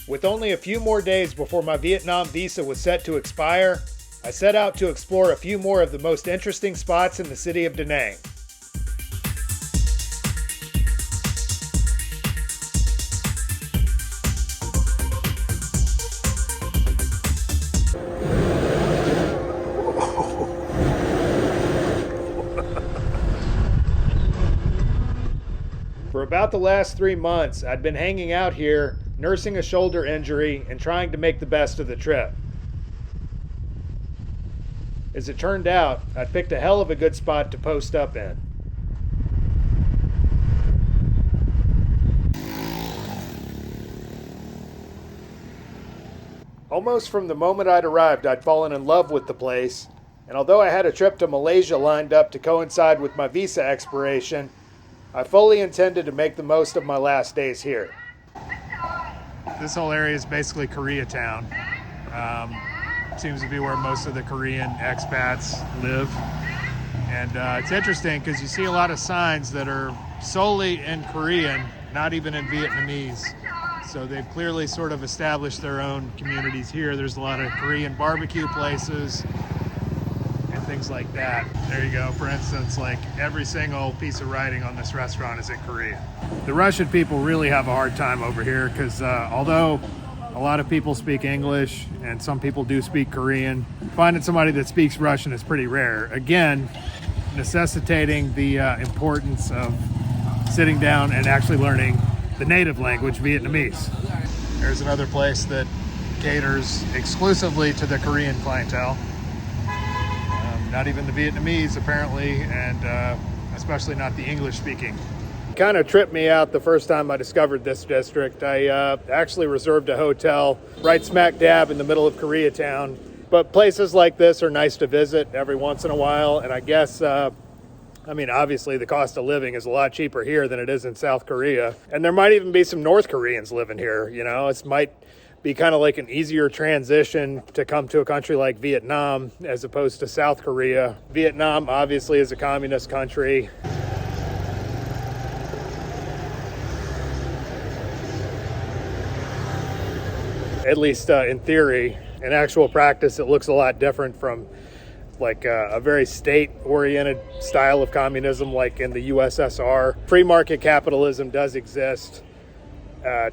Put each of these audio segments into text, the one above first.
With only a few more days before my Vietnam visa was set to expire, I set out to explore a few more of the most interesting spots in the city of Da Nang. For about the last 3 months, I'd been hanging out here, nursing a shoulder injury and trying to make the best of the trip. As it turned out, I'd picked a hell of a good spot to post up in. Almost from the moment I'd arrived, I'd fallen in love with the place, and although I had a trip to Malaysia lined up to coincide with my visa expiration, I fully intended to make the most of my last days here. This whole area is basically Koreatown. Seems to be where most of the Korean expats live. And it's interesting because you see a lot of signs that are solely in Korean, not even in Vietnamese. So they've clearly sort of established their own communities here. There's a lot of Korean barbecue places and things like that. There you go. For instance, like every single piece of writing on this restaurant is in Korean. The Russian people really have a hard time over here because although a lot of people speak English and some people do speak Korean, finding somebody that speaks Russian is pretty rare. Again, necessitating the importance of sitting down and actually learning the native language, Vietnamese. There's another place that caters exclusively to the Korean clientele. Not even the Vietnamese, apparently, and especially not the English-speaking. It kind of tripped me out the first time I discovered this district. I actually reserved a hotel right smack dab in the middle of Koreatown. But places like this are nice to visit every once in a while, and I guess, obviously the cost of living is a lot cheaper here than it is in South Korea. And there might even be some North Koreans living here, you know. It might be kind of like an easier transition to come to a country like Vietnam as opposed to South Korea. Vietnam obviously is a communist country. At least in theory. In actual practice, it looks a lot different from like a very state-oriented style of communism like in the USSR. Free market capitalism does exist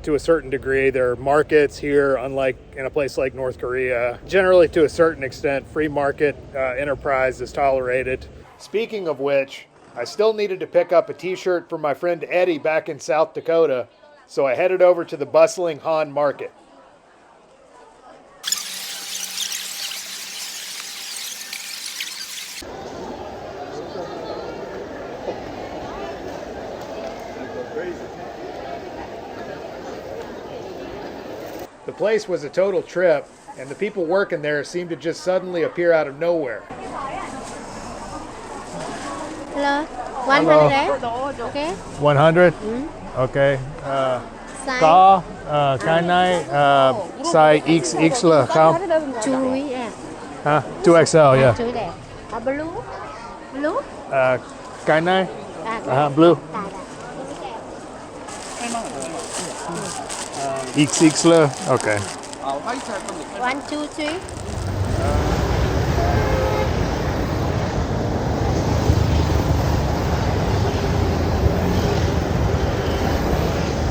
to a certain degree. There are markets here, unlike in a place like North Korea. Generally, to a certain extent, free market enterprise is tolerated. Speaking of which, I still needed to pick up a t-shirt for my friend Eddie back in South Dakota, so I headed over to the bustling Han Market. The place was a total trip, and the people working there seemed to just suddenly appear out of nowhere. Hello, 100. Okay. 100? Okay. Có cái này size XX là không? Chuối à. Huh? 2XL, yeah. Chuối đẹp. Blue. Blue. Cái này? Blue. XXL, okay. 1, 2, 3.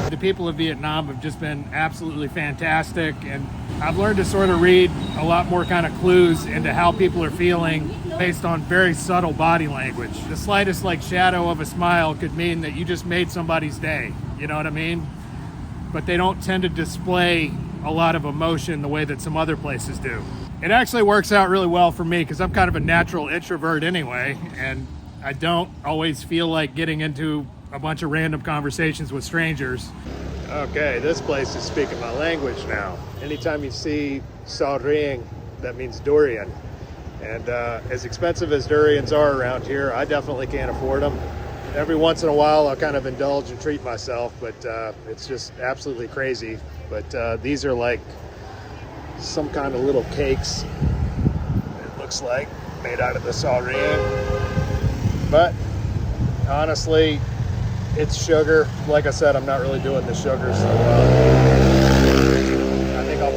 The people of Vietnam have just been absolutely fantastic, and I've learned to sort of read a lot more kind of clues into how people are feeling based on very subtle body language. The slightest like shadow of a smile could mean that you just made somebody's day, you know what I mean? But they don't tend to display a lot of emotion the way that some other places do. It actually works out really well for me because I'm kind of a natural introvert anyway, and I don't always feel like getting into a bunch of random conversations with strangers. Okay, this place is speaking my language now. Anytime you see sao rieng, that means durian. And as expensive as durians are around here, I definitely can't afford them. Every once in a while I'll kind of indulge and treat myself, but it's just absolutely crazy. But these are like some kind of little cakes, it looks like, made out of the sao rieng. But honestly, it's sugar. Like I said, I'm not really doing the sugar so well.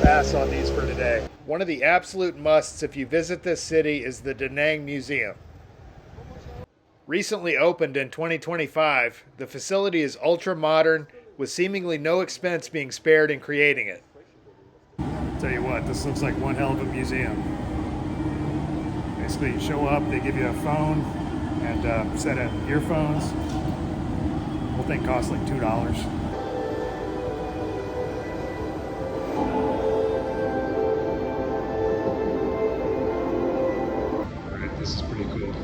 pass on these for today. One of the absolute musts if you visit this city is the Da Nang Museum. Recently opened in 2025, the facility is ultra modern with seemingly no expense being spared in creating it. Tell you what, this looks like one hell of a museum. Basically, you show up, they give you a phone and a set of earphones. The whole thing costs like $2. Alright, this is pretty cool.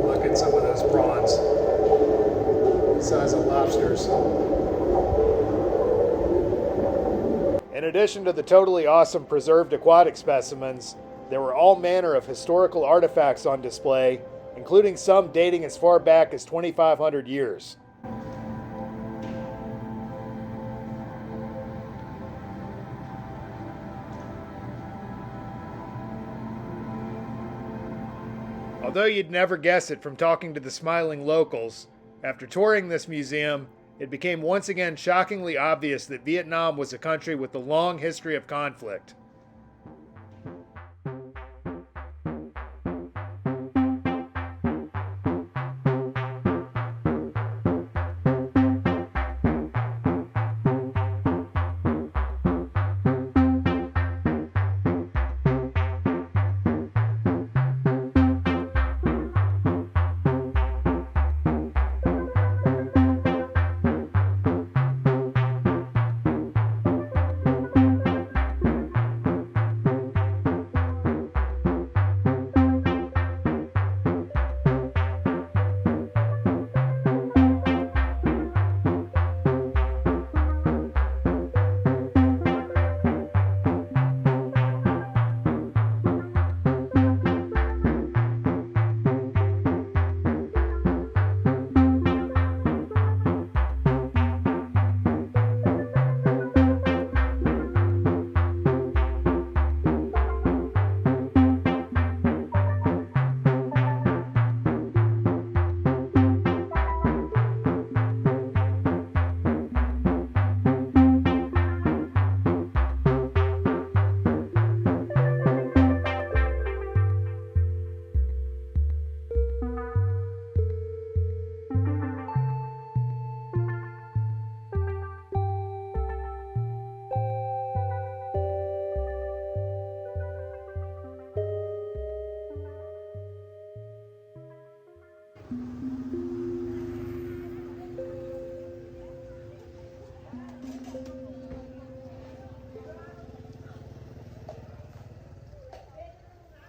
Look at some of those prawns. The size of lobsters. In addition to the totally awesome preserved aquatic specimens, there were all manner of historical artifacts on display, including some dating as far back as 2,500 years. Although you'd never guess it from talking to the smiling locals, after touring this museum, it became once again shockingly obvious that Vietnam was a country with a long history of conflict.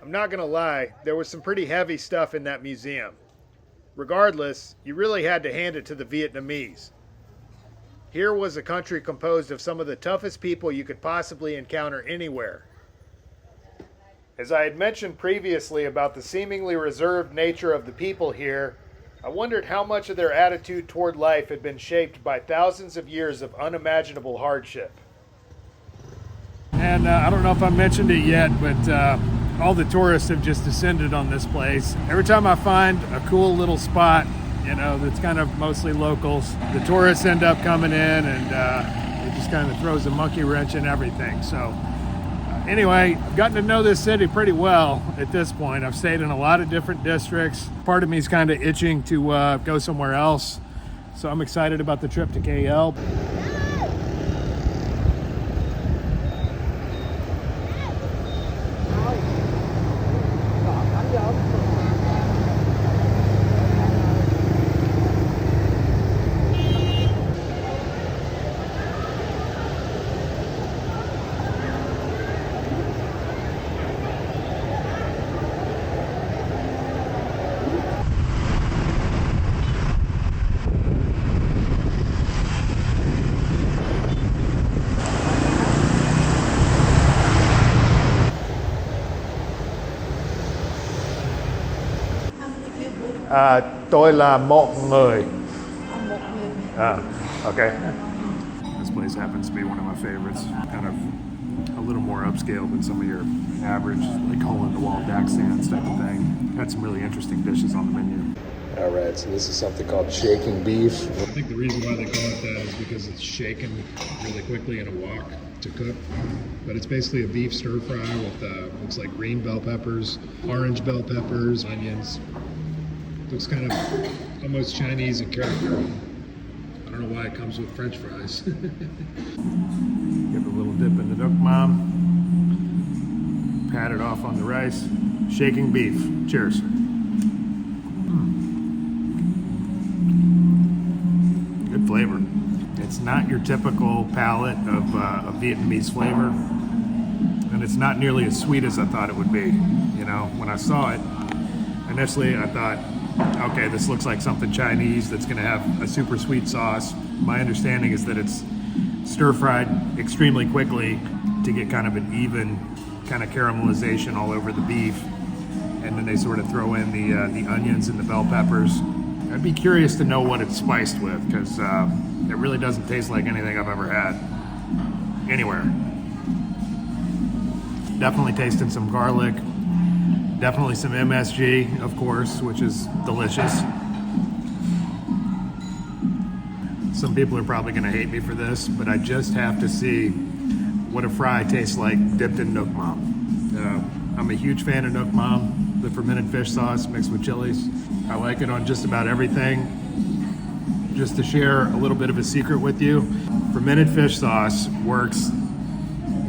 I'm not gonna lie, there was some pretty heavy stuff in that museum. Regardless, you really had to hand it to the Vietnamese. Here was a country composed of some of the toughest people you could possibly encounter anywhere. As I had mentioned previously about the seemingly reserved nature of the people here, I wondered how much of their attitude toward life had been shaped by thousands of years of unimaginable hardship. And I don't know if I mentioned it yet, but all the tourists have just descended on this place. Every time I find a cool little spot, that's kind of mostly locals, the tourists end up coming in and it just kind of throws a monkey wrench in everything. So anyway, I've gotten to know this city pretty well at this point. I've stayed in a lot of different districts. Part of me is kind of itching to go somewhere else. So I'm excited about the trip to KL. Tôi là một người. Okay. This place happens to be one of my favorites. Kind of a little more upscale than some of your average, like hole-in-the-wall Dachshunds type of thing. Had some really interesting dishes on the menu. All right, so this is something called shaking beef. I think the reason why they call it that is because it's shaken really quickly in a wok to cook. But it's basically a beef stir fry with looks like green bell peppers, orange bell peppers, onions. Looks kind of almost Chinese in character. I don't know why it comes with French fries. Give it a little dip in the duck mom. Pat it off on the rice. Shaking beef. Cheers. Good flavor. It's not your typical palate of Vietnamese flavor, and it's not nearly as sweet as I thought it would be. You know, when I saw it, initially I thought, okay, this looks like something Chinese that's going to have a super sweet sauce. My understanding is that it's stir-fried extremely quickly to get kind of an even kind of caramelization all over the beef, and then they sort of throw in the onions and the bell peppers. I'd be curious to know what it's spiced with, because it really doesn't taste like anything I've ever had anywhere. Definitely tasting some garlic. Definitely some MSG, of course, which is delicious. Some people are probably going to hate me for this, but I just have to see what a fry tastes like dipped in Nook Mom. I'm a huge fan of Nook Mom, the fermented fish sauce mixed with chilies. I like it on just about everything. Just to share a little bit of a secret with you, fermented fish sauce works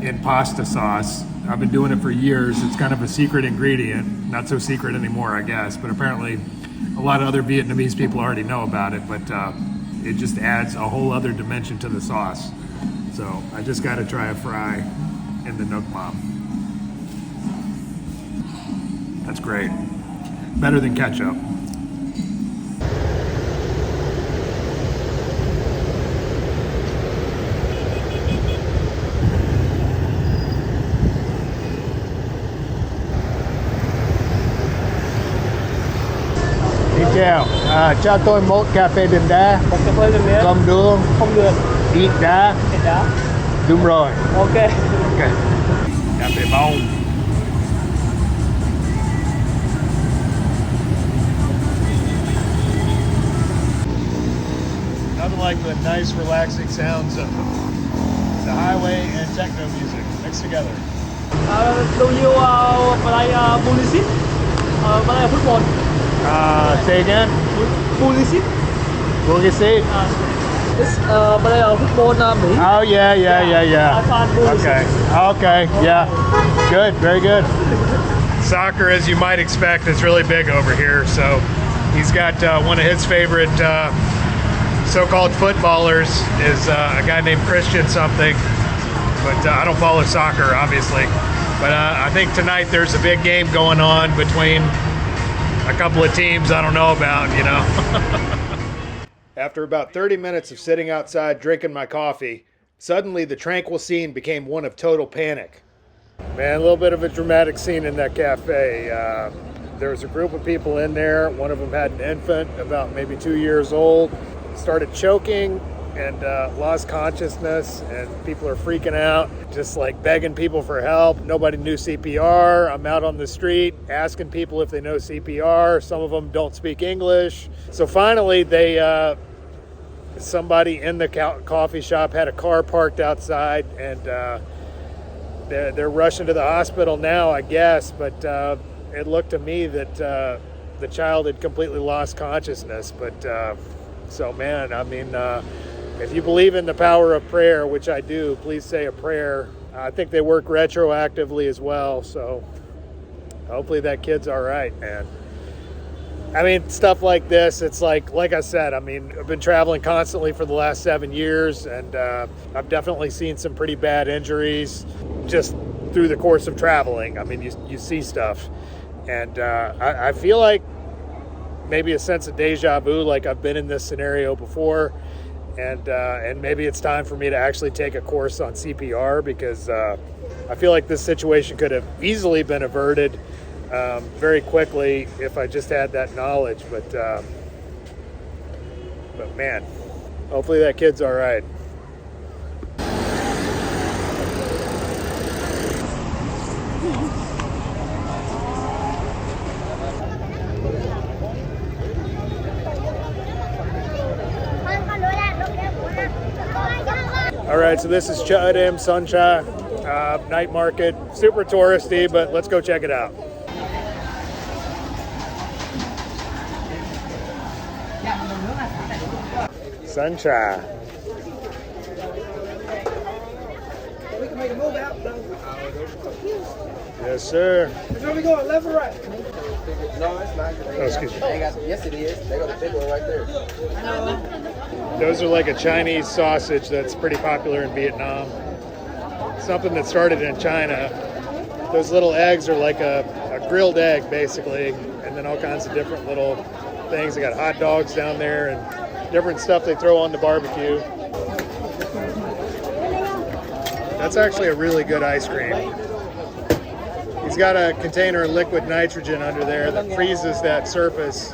in pasta sauce. I've been doing it for years. It's kind of a secret ingredient. Not so secret anymore, I guess, but apparently a lot of other Vietnamese people already know about it, but it just adds a whole other dimension to the sauce. So I just got to try a fry in the Nook Mom. That's great. Better than ketchup. Chào, cho tôi một cà phê đậm đá. Một cà phê đường đá. Không đường. Không đường. Ít đá. Ít đá. Đúng rồi. Ok. Ok. Cà phê bông. Nothing like the nice, relaxing sounds of the highway and techno music mixed together. Do you play Pulisic? Play football? Say again? Pulisic? Pulisic? This player football Mỹ. Oh, yeah. I find Pulisic. Okay, yeah. Good, very good. Soccer, as you might expect, is really big over here. So he's got one of his favorite so-called footballers is a guy named Christian something. But I don't follow soccer, obviously. But I think tonight there's a big game going on between a couple of teams I don't know about, you know. After about 30 minutes of sitting outside drinking my coffee, suddenly the tranquil scene became one of total panic. Man, a little bit of a dramatic scene in that cafe. There was a group of people in there. One of them had an infant about maybe 2 years old. Started choking and lost consciousness, and people are freaking out, just like begging people for help. Nobody knew CPR. I'm out on the street asking people if they know CPR. Some of them don't speak English. So finally somebody in the coffee shop had a car parked outside, and they're rushing to the hospital now, I guess, but it looked to me that the child had completely lost consciousness. But so man, I mean, if you believe in the power of prayer, which I do, please say a prayer. I think they work retroactively as well, so hopefully that kid's all right, man. I mean, stuff like this, it's like I said, I mean, I've been traveling constantly for the last 7 years, and I've definitely seen some pretty bad injuries just through the course of traveling. I mean, you see stuff, and I feel like maybe a sense of deja vu, like I've been in this scenario before. And maybe it's time for me to actually take a course on CPR, because I feel like this situation could have easily been averted very quickly if I just had that knowledge. But man, hopefully that kid's all right. right, so this is Chợ đêm Suncha night market. Super touristy, but let's go check it out. Suncha. We can make a move out though. Yes, sir. Where we going? Left or right? No, it's not. Oh, excuse me. Yes, it is. They got the big one right there. Those are like a Chinese sausage that's pretty popular in Vietnam. Something that started in China. Those little eggs are like a grilled egg, basically, and then all kinds of different little things. They got hot dogs down there and different stuff they throw on the barbecue. That's actually a really good ice cream. He's got a container of liquid nitrogen under there that freezes that surface.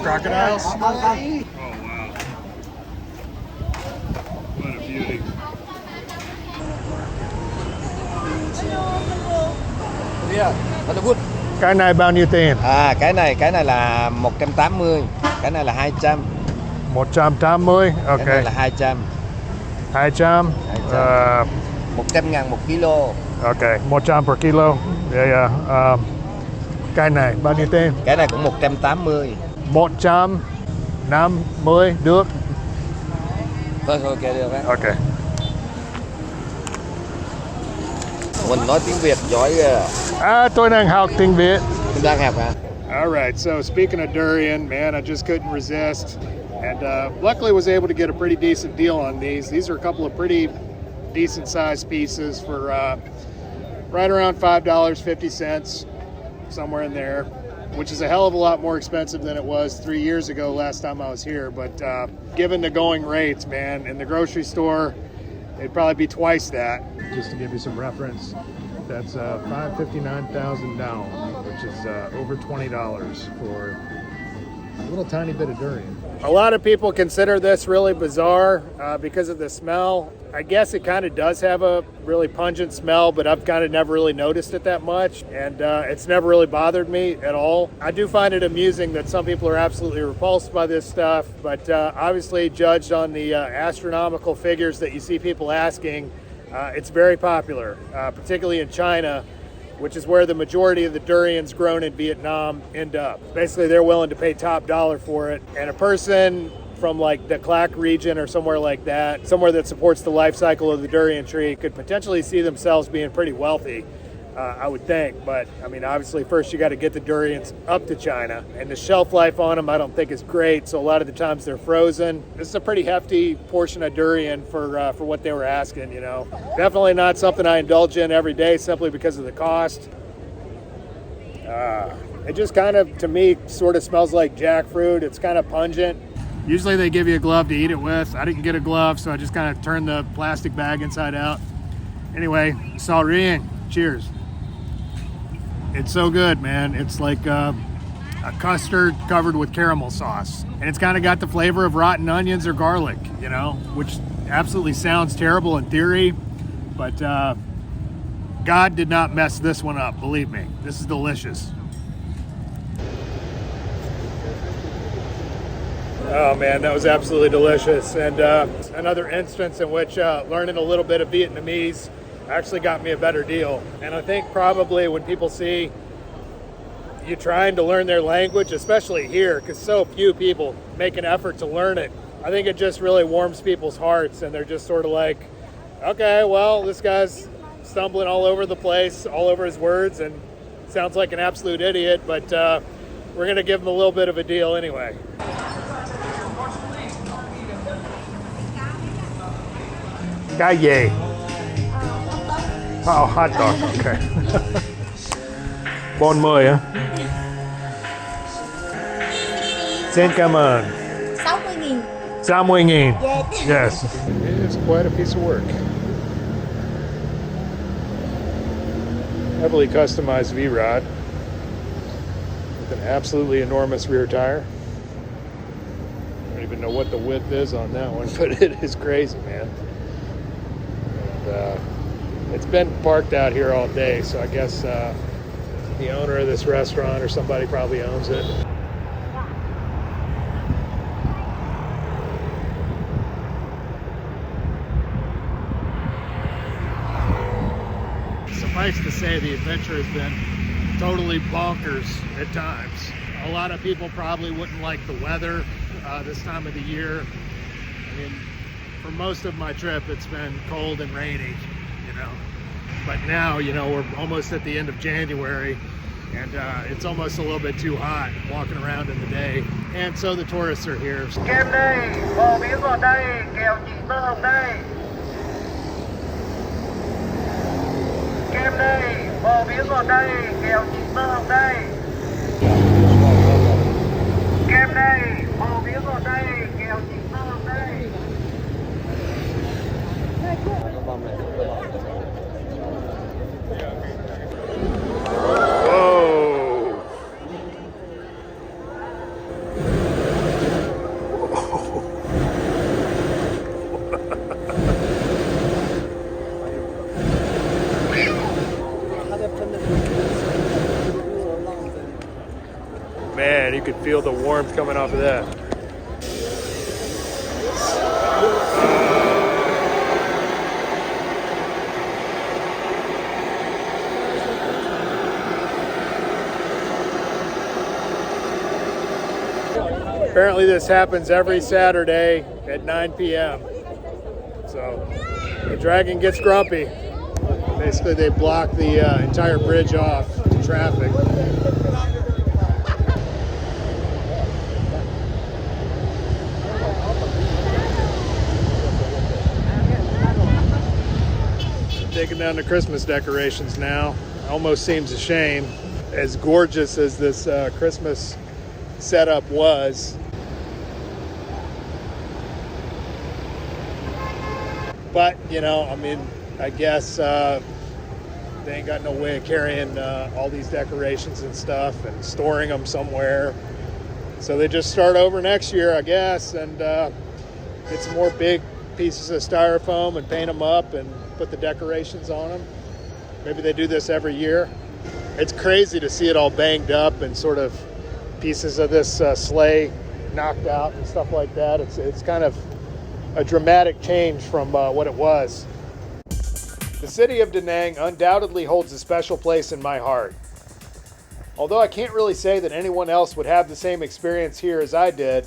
Crocodiles? Oh wow. What a beauty. Cái này bao nhiêu tiền? Cái này là 180, cái này là 200. 180. Ok. Cái này là 200. 200. 100.000 một kilo. Ok, 100 per kilo. Yeah. Cái này bao nhiêu tiền? Cái này cũng 180. 150 được. Thôi kệ được á. Ok. Mình nói tiếng Việt giỏi ghê. Tôi đang học tiếng Việt. Mình đang học hả? All right, so speaking of durian, man, I just couldn't resist. And luckily was able to get a pretty decent deal on these. These are a couple of pretty decent sized pieces for right around $5.50, somewhere in there, which is a hell of a lot more expensive than it was 3 years ago last time I was here. But given the going rates, man, in the grocery store, it'd probably be twice that. Just to give you some reference, that's $559,000 down, which is over $20 for a little tiny bit of durian. A lot of people consider this really bizarre because of the smell. I guess it kind of does have a really pungent smell, but I've kind of never really noticed it that much, and it's never really bothered me at all. I do find it amusing that some people are absolutely repulsed by this stuff, but obviously judged on the astronomical figures that you see people asking, it's very popular, particularly in China, which is where the majority of the durians grown in Vietnam end up. Basically, they're willing to pay top dollar for it. And a person from like the Clac region or somewhere like that, somewhere that supports the life cycle of the durian tree, could potentially see themselves being pretty wealthy, I would think. But I mean, obviously, first you got to get the durians up to China. And the shelf life on them, I don't think is great. So a lot of the times they're frozen. This is a pretty hefty portion of durian for what they were asking, you know. Definitely not something I indulge in every day simply because of the cost. It just kind of, to me, sort of smells like jackfruit. It's kind of pungent. Usually they give you a glove to eat it with. I didn't get a glove, so I just kind of turned the plastic bag inside out. Anyway, Salrien, cheers. It's so good, man. It's like a custard covered with caramel sauce. And it's kind of got the flavor of rotten onions or garlic, you know, which absolutely sounds terrible in theory, but God did not mess this one up, believe me. This is delicious. Oh man, that was absolutely delicious. And another instance in which learning a little bit of Vietnamese actually got me a better deal. And I think probably when people see you trying to learn their language, especially here, because so few people make an effort to learn it, I think it just really warms people's hearts, and they're just sort of like, okay, well, this guy's stumbling all over the place, all over his words, and sounds like an absolute idiot, but we're going to give him a little bit of a deal anyway. Cái gì? Oh, hot dog, okay. 40 hả? Xin cảm ơn. 60.000. 60.000. Yes. Yes. It is quite a piece of work. Heavily customized V-rod with an absolutely enormous rear tire. I don't even know what the width is on that one, but it is crazy, man. And, it's been parked out here all day, so I guess the owner of this restaurant or somebody probably owns it. Suffice to say, the adventure has been totally bonkers at times. A lot of people probably wouldn't like the weather this time of the year. I mean, for most of my trip, it's been cold and rainy, you know. But now, you know, we're almost at the end of January, and it's almost a little bit too hot walking around in the day. And so the tourists are here. Kem đây, bò miếng ở đây, kèo chị tơ hồng đây. Kem đây, bò miếng ở đây, kèo chị tơ hồng đây. Kem đây, bò miếng ở đây, kèo chị tơ hồng đây. Whoa! Man, you could feel the warmth coming off of that. Apparently this happens every Saturday at 9 p.m. So the dragon gets grumpy. Basically they block the entire bridge off to traffic. Taking down the Christmas decorations now. Almost seems a shame. As gorgeous as this Christmas setup was, but you know, I mean, I guess they ain't got no way of carrying all these decorations and stuff and storing them somewhere, so they just start over next year, I guess, and get some more big pieces of styrofoam and paint them up and put the decorations on them. Maybe they do this every year. It's crazy to see it all banged up and sort of pieces of this sleigh knocked out and stuff like that. It's kind of a dramatic change from what it was. The city of Da Nang undoubtedly holds a special place in my heart. Although I can't really say that anyone else would have the same experience here as I did,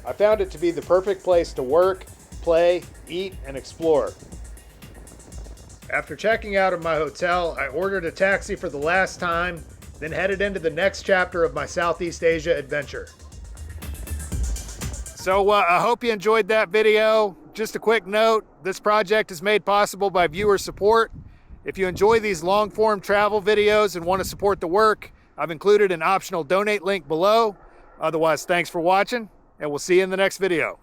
I found it to be the perfect place to work, play, eat, and explore. After checking out of my hotel, I ordered a taxi for the last time, then headed into the next chapter of my Southeast Asia adventure. So I hope you enjoyed that video. Just a quick note, this project is made possible by viewer support. If you enjoy these long-form travel videos and want to support the work, I've included an optional donate link below. Otherwise, thanks for watching, and we'll see you in the next video.